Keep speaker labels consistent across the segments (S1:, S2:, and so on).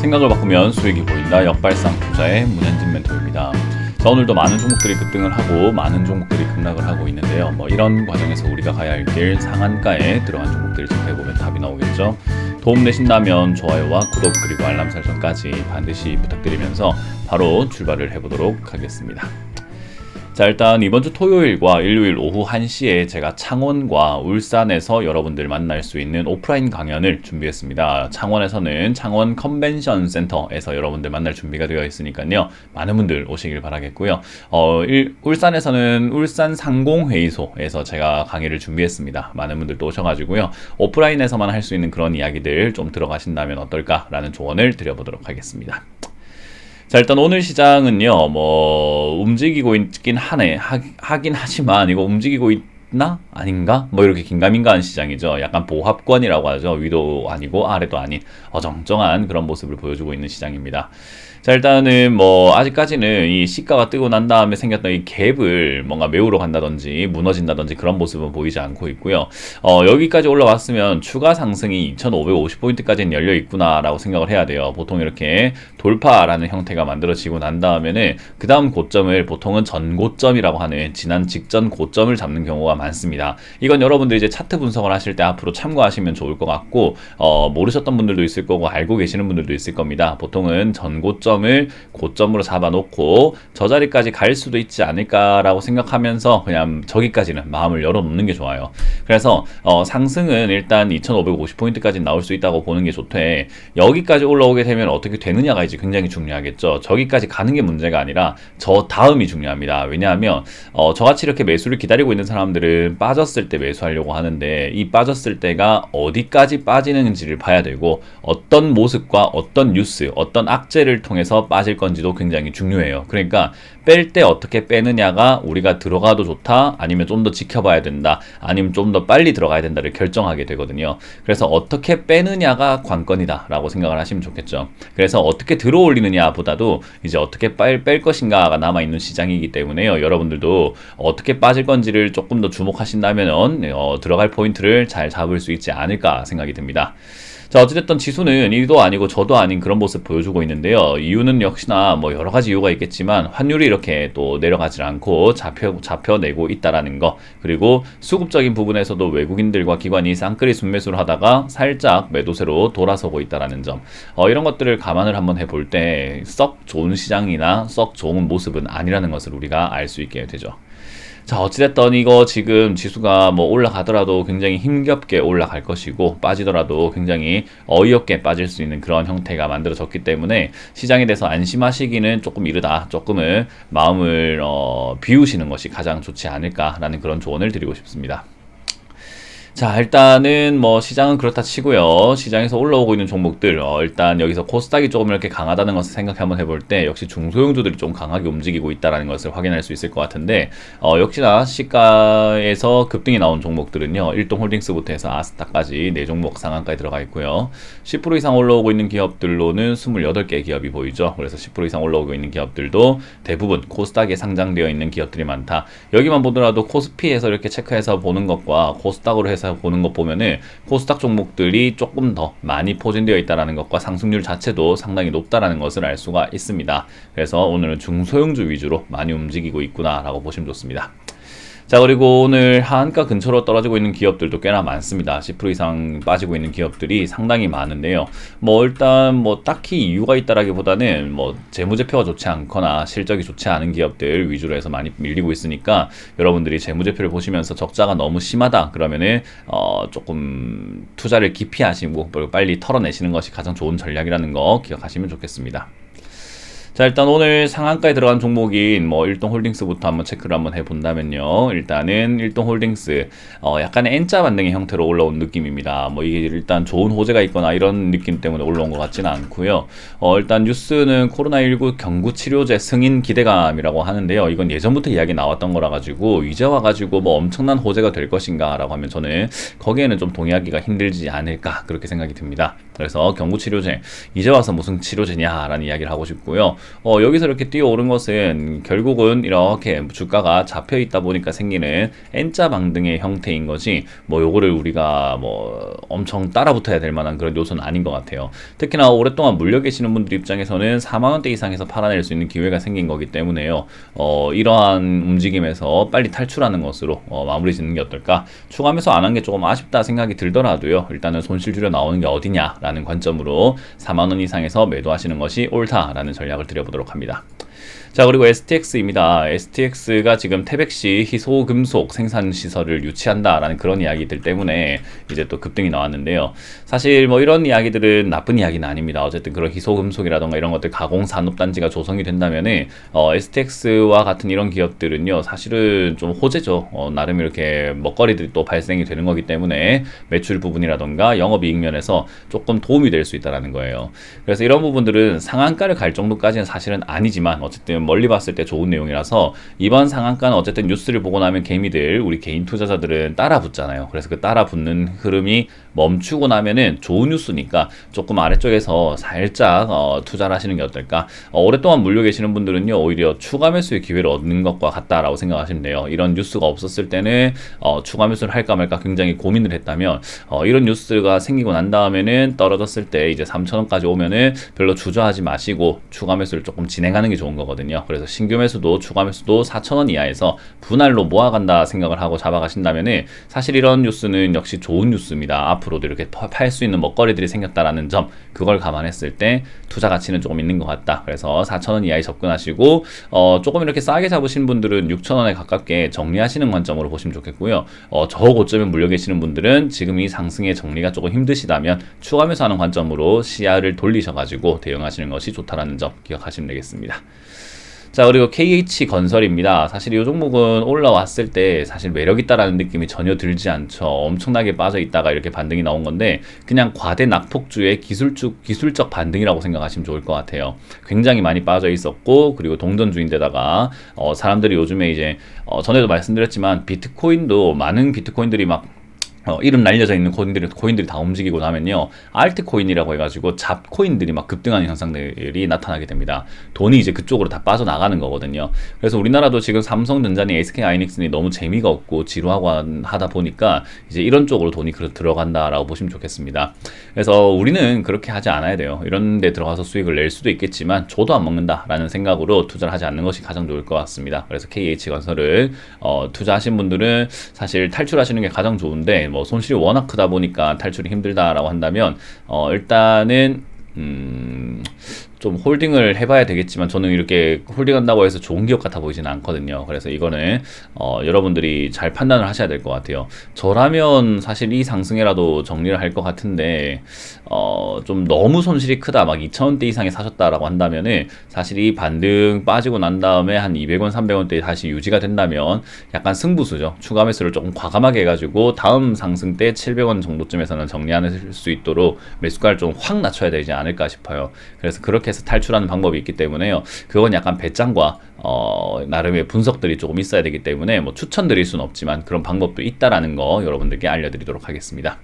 S1: 생각을 바꾸면 수익이 보인다. 역발상 투자의 문현진 멘토입니다. 자, 오늘도 많은 종목들이 급등을 하고 많은 종목들이 급락을 하고 있는데요. 이런 과정에서 우리가 가야 할 길 상한가에 들어간 종목들을 체크해보면 답이 나오겠죠. 도움 되신다면 좋아요와 구독 그리고 알람 설정까지 반드시 부탁드리면서 바로 출발을 해보도록 하겠습니다. 자, 일단 이번 주 토요일과 일요일 오후 1시에 제가 창원과 울산에서 여러분들 만날 수 있는 오프라인 강연을 준비했습니다. 창원에서는 창원 컨벤션 센터에서 여러분들 만날 준비가 되어 있으니까요. 많은 분들 오시길 바라겠고요. 울산에서는 울산 상공회의소에서 제가 강의를 준비했습니다. 많은 분들 또 오셔가지고요. 오프라인에서만 할 수 있는 그런 이야기들 좀 들어가신다면 어떨까라는 조언을 드려보도록 하겠습니다. 자, 일단 오늘 시장은요, 움직이고 있긴 하긴 하지만, 이거 움직이고 있나? 아닌가? 이렇게 긴가민가한 시장이죠. 약간 보합권이라고 하죠. 위도 아니고 아래도 아닌 어정쩡한 그런 모습을 보여주고 있는 시장입니다. 자, 일단은 아직까지는 이 시가가 뜨고 난 다음에 생겼던 이 갭을 뭔가 메우러 간다든지 무너진다든지 그런 모습은 보이지 않고 있고요. 여기까지 올라왔으면 추가 상승이 2550포인트까지는 열려 있구나라고 생각을 해야 돼요. 보통 이렇게 돌파라는 형태가 만들어지고 난 다음에는 그 다음 고점을 보통은 전고점이라고 하는 지난 직전 고점을 잡는 경우가 많습니다. 이건 여러분들 이제 차트 분석을 하실 때 앞으로 참고하시면 좋을 것 같고, 모르셨던 분들도 있을 거고 알고 계시는 분들도 있을 겁니다. 보통은 전고점을 고점으로 잡아놓고 저 자리까지 갈 수도 있지 않을까라고 생각하면서 그냥 저기까지는 마음을 열어놓는 게 좋아요. 그래서 상승은 일단 2550포인트까지 나올 수 있다고 보는 게 좋대. 여기까지 올라오게 되면 어떻게 되느냐가 이제 굉장히 중요하겠죠. 저기까지 가는 게 문제가 아니라 저 다음이 중요합니다. 왜냐하면 저같이 이렇게 매수를 기다리고 있는 사람들은 빠졌을 때 매수하려고 하는데, 이 빠졌을 때가 어디까지 빠지는지를 봐야 되고, 어떤 모습과 어떤 뉴스, 어떤 악재를 통해서 빠질 건지도 굉장히 중요해요. 그러니까 뺄 때 어떻게 빼느냐가 우리가 들어가도 좋다, 아니면 좀 더 지켜봐야 된다, 아니면 좀 더 빨리 들어가야 된다를 결정하게 되거든요. 그래서 어떻게 빼느냐가 관건이다 라고 생각을 하시면 좋겠죠. 그래서 어떻게 들어올리느냐 보다도 이제 어떻게 뺄 것인가가 남아있는 시장이기 때문에요. 여러분들도 어떻게 빠질 건지를 조금 더 주목하신다면 들어갈 포인트를 잘 잡을 수 있지 않을까 생각이 듭니다. 자, 어찌됐든 지수는 이도 아니고 저도 아닌 그런 모습 보여주고 있는데요. 이유는 역시나 여러 가지 이유가 있겠지만 환율이 이렇게 또 내려가지 않고 잡혀내고 있다라는 거, 그리고 수급적인 부분에서도 외국인들과 기관이 쌍끌이 순매수를 하다가 살짝 매도세로 돌아서고 있다라는 점, 이런 것들을 감안을 한번 해볼 때 썩 좋은 시장이나 썩 좋은 모습은 아니라는 것을 우리가 알 수 있게 되죠. 자, 어찌됐든 이거 지금 지수가 올라가더라도 굉장히 힘겹게 올라갈 것이고, 빠지더라도 굉장히 어이없게 빠질 수 있는 그런 형태가 만들어졌기 때문에 시장에 대해서 안심하시기는 조금 이르다. 조금은 마음을 비우시는 것이 가장 좋지 않을까라는 그런 조언을 드리고 싶습니다. 자, 일단은 시장은 그렇다 치고요. 시장에서 올라오고 있는 종목들, 일단 여기서 코스닥이 조금 이렇게 강하다는 것을 생각해 한번 해볼 때 역시 중소형주들이 좀 강하게 움직이고 있다는 것을 확인할 수 있을 것 같은데, 역시나 시가에서 급등이 나온 종목들은요, 일동홀딩스부터 해서 아스타까지 4종목 상한가에 들어가 있고요. 10% 이상 올라오고 있는 기업들로는 28개 기업이 보이죠. 그래서 10% 이상 올라오고 있는 기업들도 대부분 코스닥에 상장되어 있는 기업들이 많다. 여기만 보더라도 코스피에서 이렇게 체크해서 보는 것과 코스닥으로 해서 보는 것 보면은 코스닥 종목들이 조금 더 많이 포진되어 있다는 것과 상승률 자체도 상당히 높다라는 것을 알 수가 있습니다. 그래서 오늘은 중소형주 위주로 많이 움직이고 있구나 라고 보시면 좋습니다. 자, 그리고 오늘 하한가 근처로 떨어지고 있는 기업들도 꽤나 많습니다. 10% 이상 빠지고 있는 기업들이 상당히 많은데요. 일단 딱히 이유가 있다라기보다는 재무제표가 좋지 않거나 실적이 좋지 않은 기업들 위주로 해서 많이 밀리고 있으니까, 여러분들이 재무제표를 보시면서 적자가 너무 심하다 그러면은 조금 투자를 깊이 하시고 빨리 털어내시는 것이 가장 좋은 전략이라는 거 기억하시면 좋겠습니다. 자, 일단 오늘 상한가에 들어간 종목인 일동홀딩스부터 한번 체크를 한번 해본다면요. 일단은 일동홀딩스 약간의 N자 반등의 형태로 올라온 느낌입니다. 이게 일단 좋은 호재가 있거나 이런 느낌 때문에 올라온 것 같지는 않고요. 일단 뉴스는 코로나19 경구치료제 승인 기대감이라고 하는데요. 이건 예전부터 이야기 나왔던 거라 가지고 이제 와가지고 엄청난 호재가 될 것인가 라고 하면 저는 거기에는 좀 동의하기가 힘들지 않을까 그렇게 생각이 듭니다. 그래서 경구치료제 이제 와서 무슨 치료제냐 라는 이야기를 하고 싶고요. 여기서 이렇게 뛰어오른 것은 결국은 이렇게 주가가 잡혀 있다 보니까 생기는 N자 방등의 형태인 거지, 뭐 요거를 우리가 뭐 엄청 따라붙어야 될 만한 그런 요소는 아닌 것 같아요. 특히나 오랫동안 물려 계시는 분들 입장에서는 4만원대 이상에서 팔아낼 수 있는 기회가 생긴 거기 때문에요. 이러한 움직임에서 빨리 탈출하는 것으로 마무리 짓는 게 어떨까. 추가 매수 안 한 게 조금 아쉽다 생각이 들더라도요, 일단은 손실 줄여 나오는 게 어디냐라는 관점으로 4만원 이상에서 매도하시는 것이 옳다라는 전략을 드려보도록 합니다. 자, 그리고 STX입니다. STX가 지금 태백시 희소금속 생산시설을 유치한다라는 그런 이야기들 때문에 이제 또 급등이 나왔는데요. 사실 뭐 이런 이야기들은 나쁜 이야기는 아닙니다. 어쨌든 그런 희소금속이라던가 이런 것들 가공산업단지가 조성이 된다면은 STX와 같은 이런 기업들은요, 사실은 좀 호재죠. 나름 이렇게 먹거리들이 또 발생이 되는 거기 때문에 매출 부분이라던가 영업이익 면에서 조금 도움이 될 수 있다라는 거예요. 그래서 이런 부분들은 상한가를 갈 정도까지는 사실은 아니지만 어쨌든 멀리 봤을 때 좋은 내용이라서, 이번 상한가는 어쨌든 뉴스를 보고 나면 개미들, 우리 개인 투자자들은 따라 붙잖아요. 그래서 그 따라 붙는 흐름이 멈추고 나면은 좋은 뉴스니까 조금 아래쪽에서 살짝 투자를 하시는 게 어떨까. 오랫동안 물려 계시는 분들은요, 오히려 추가 매수의 기회를 얻는 것과 같다라고 생각하시면 돼요. 이런 뉴스가 없었을 때는 추가 매수를 할까 말까 굉장히 고민을 했다면, 이런 뉴스가 생기고 난 다음에는 떨어졌을 때 이제 3,000원까지 오면은 별로 주저하지 마시고 추가 매수를 조금 진행하는 게 좋은 거거든요. 그래서 신규 매수도 추가 매수도 4,000원 이하에서 분할로 모아간다 생각을 하고 잡아가신다면은, 사실 이런 뉴스는 역시 좋은 뉴스입니다. 앞으로도 이렇게 팔 수 있는 먹거리들이 생겼다라는 점, 그걸 감안했을 때 투자 가치는 조금 있는 것 같다. 그래서 4,000원 이하에 접근하시고, 조금 이렇게 싸게 잡으신 분들은 6,000원에 가깝게 정리하시는 관점으로 보시면 좋겠고요. 저 고점에 물려 계시는 분들은 지금 이 상승의 정리가 조금 힘드시다면 추가 매수하는 관점으로 시야를 돌리셔가지고 대응하시는 것이 좋다라는 점 기억하시면 되겠습니다. 자, 그리고 KH건설입니다. 사실 이 종목은 올라왔을 때 사실 매력 있다라는 느낌이 전혀 들지 않죠. 엄청나게 빠져 있다가 이렇게 반등이 나온 건데, 그냥 과대 낙폭주의 기술적 반등이라고 생각하시면 좋을 것 같아요. 굉장히 많이 빠져 있었고, 그리고 동전주인데다가 사람들이 요즘에 이제 전에도 말씀드렸지만 비트코인도 많은 비트코인들이 막 이름 날려져 있는 코인들이 다 움직이고 나면요, 알트코인이라고 해가지고 잡코인들이 막 급등하는 현상들이 나타나게 됩니다. 돈이 이제 그쪽으로 다 빠져나가는 거거든요. 그래서 우리나라도 지금 삼성전자니 SK하이닉스니 너무 재미가 없고 지루하고 하다 보니까 이제 이런 쪽으로 돈이 들어간다라고 보시면 좋겠습니다. 그래서 우리는 그렇게 하지 않아야 돼요. 이런 데 들어가서 수익을 낼 수도 있겠지만 줘도 안 먹는다라는 생각으로 투자를 하지 않는 것이 가장 좋을 것 같습니다. 그래서 KH건설을 투자하신 분들은 사실 탈출하시는 게 가장 좋은데, 뭐 손실이 워낙 크다 보니까 탈출이 힘들다라고 한다면 일단은 좀 홀딩을 해봐야 되겠지만, 저는 이렇게 홀딩한다고 해서 좋은 기업 같아 보이지는 않거든요. 그래서 이거는 여러분들이 잘 판단을 하셔야 될 것 같아요. 저라면 사실 이 상승에라도 정리를 할 것 같은데, 좀 너무 손실이 크다, 막 2,000원대 이상에 사셨다라고 한다면은, 사실 이 반등 빠지고 난 다음에 한 200원, 300원대에 다시 유지가 된다면 약간 승부수죠. 추가 매수를 조금 과감하게 해가지고 다음 상승 때 700원 정도쯤에서는 정리할 수 있도록 매수가를 좀 확 낮춰야 되지 않을까 싶어요. 그래서 그렇게 해서 탈출하는 방법이 있기 때문에요. 그건 약간 배짱과 나름의 분석들이 조금 있어야 되기 때문에 뭐 추천드릴 수는 없지만 그런 방법도 있다라는 거 여러분들께 알려드리도록 하겠습니다.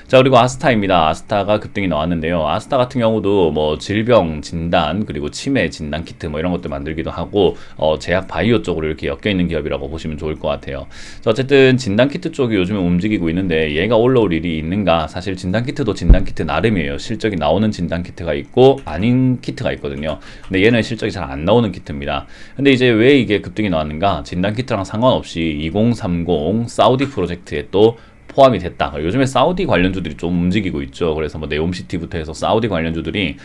S1: 자, 그리고 아스타입니다. 아스타가 급등이 나왔는데요. 아스타 같은 경우도 뭐 질병 진단, 그리고 치매 진단 키트 뭐 이런 것들 만들기도 하고, 제약 바이오 쪽으로 이렇게 엮여 있는 기업이라고 보시면 좋을 것 같아요. 자, 어쨌든 진단 키트 쪽이 요즘에 움직이고 있는데, 얘가 올라올 일이 있는가? 사실 진단 키트도 진단 키트 나름이에요. 실적이 나오는 진단 키트가 있고 아닌 키트가 있거든요. 근데 얘는 실적이 잘 안 나오는 키트입니다. 근데 이제 왜 이게 급등이 나왔는가? 진단 키트랑 상관없이 2030 사우디 프로젝트에 또 포함이 됐다. 요즘에 사우디 관련주들이 좀 움직이고 있죠. 그래서 뭐 네옴시티부터 해서 사우디 관련주들이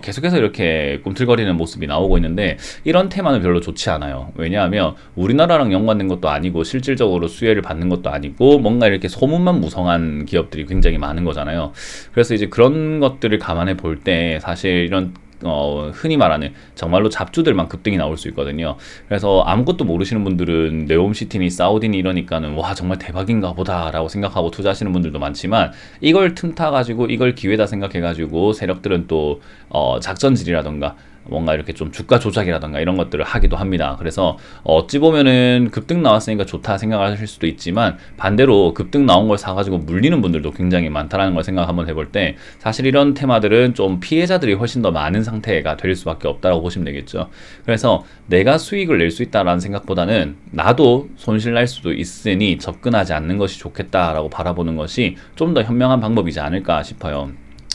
S1: 계속해서 이렇게 꿈틀거리는 모습이 나오고 있는데, 이런 테마는 별로 좋지 않아요. 왜냐하면 우리나라랑 연관된 것도 아니고 실질적으로 수혜를 받는 것도 아니고, 뭔가 이렇게 소문만 무성한 기업들이 굉장히 많은 거잖아요. 그래서 이제 그런 것들을 감안해 볼 때 사실 이런 흔히 말하는 정말로 잡주들만 급등이 나올 수 있거든요. 그래서 아무것도 모르시는 분들은 네옴시티니 사우디니 이러니까는 와 정말 대박인가 보다 라고 생각하고 투자하시는 분들도 많지만, 이걸 틈타 가지고 이걸 기회다 생각해 가지고 세력들은 또 작전질이라던가 뭔가 이렇게 좀 주가 조작이라던가 이런 것들을 하기도 합니다. 그래서 어찌 보면은 급등 나왔으니까 좋다 생각하실 수도 있지만 반대로 급등 나온 걸 사가지고 물리는 분들도 굉장히 많다라는 걸 생각 한번 해볼 때 사실 이런 테마들은 좀 피해자들이 훨씬 더 많은 상태가 될 수밖에 없다고 보시면 되겠죠. 그래서 내가 수익을 낼 수 있다라는 생각보다는 나도 손실 날 수도 있으니 접근하지 않는 것이 좋겠다라고 바라보는 것이 좀 더 현명한 방법이지 않을까 싶어요.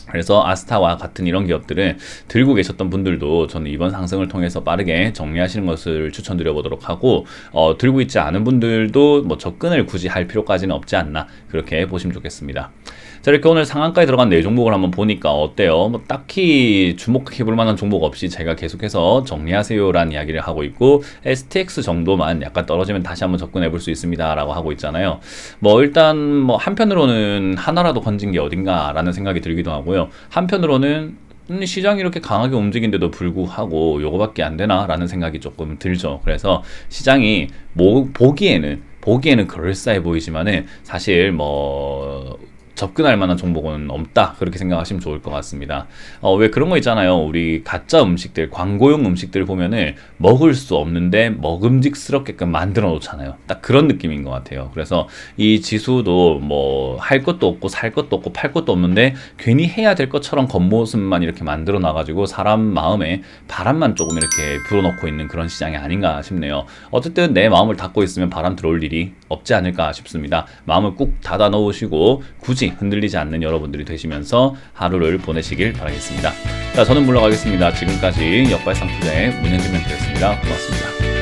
S1: 그래서 아스타와 같은 이런 기업들을 들고 계셨던 분들도 저는 이번 상승을 통해서 빠르게 정리하시는 것을 추천드려 보도록 하고, 들고 있지 않은 분들도 뭐 접근을 굳이 할 필요까지는 없지 않나, 그렇게 보시면 좋겠습니다. 자, 이렇게 오늘 상한가에 들어간 네 종목을 한번 보니까 어때요? 뭐 딱히 주목해 볼 만한 종목 없이 제가 계속해서 정리하세요라는 이야기를 하고 있고, STX 정도만 약간 떨어지면 다시 한번 접근해 볼 수 있습니다 라고 하고 있잖아요. 뭐 일단 뭐 한편으로는 하나라도 건진 게 어딘가 라는 생각이 들기도 하고요. 한편으로는 시장이 이렇게 강하게 움직인데도 불구하고 요거밖에 안 되나 라는 생각이 조금 들죠. 그래서 시장이 뭐 보기에는 그럴싸해 보이지만은 사실 뭐 접근할 만한 종목은 없다, 그렇게 생각하시면 좋을 것 같습니다. 왜 그런 거 있잖아요. 우리 가짜 음식들, 광고용 음식들 보면은 먹을 수 없는데 먹음직스럽게끔 만들어 놓잖아요. 딱 그런 느낌인 것 같아요. 그래서 이 지수도 뭐 할 것도 없고 살 것도 없고 팔 것도 없는데 괜히 해야 될 것처럼 겉모습만 이렇게 만들어 놔가지고 사람 마음에 바람만 조금 이렇게 불어넣고 있는 그런 시장이 아닌가 싶네요. 어쨌든 내 마음을 닫고 있으면 바람 들어올 일이 없지 않을까 싶습니다. 마음을 꾹 닫아 놓으시고 굳이 흔들리지 않는 여러분들이 되시면서 하루를 보내시길 바라겠습니다. 자, 저는 물러가겠습니다. 지금까지 역발상 투자의 문현진 멘토였습니다. 고맙습니다.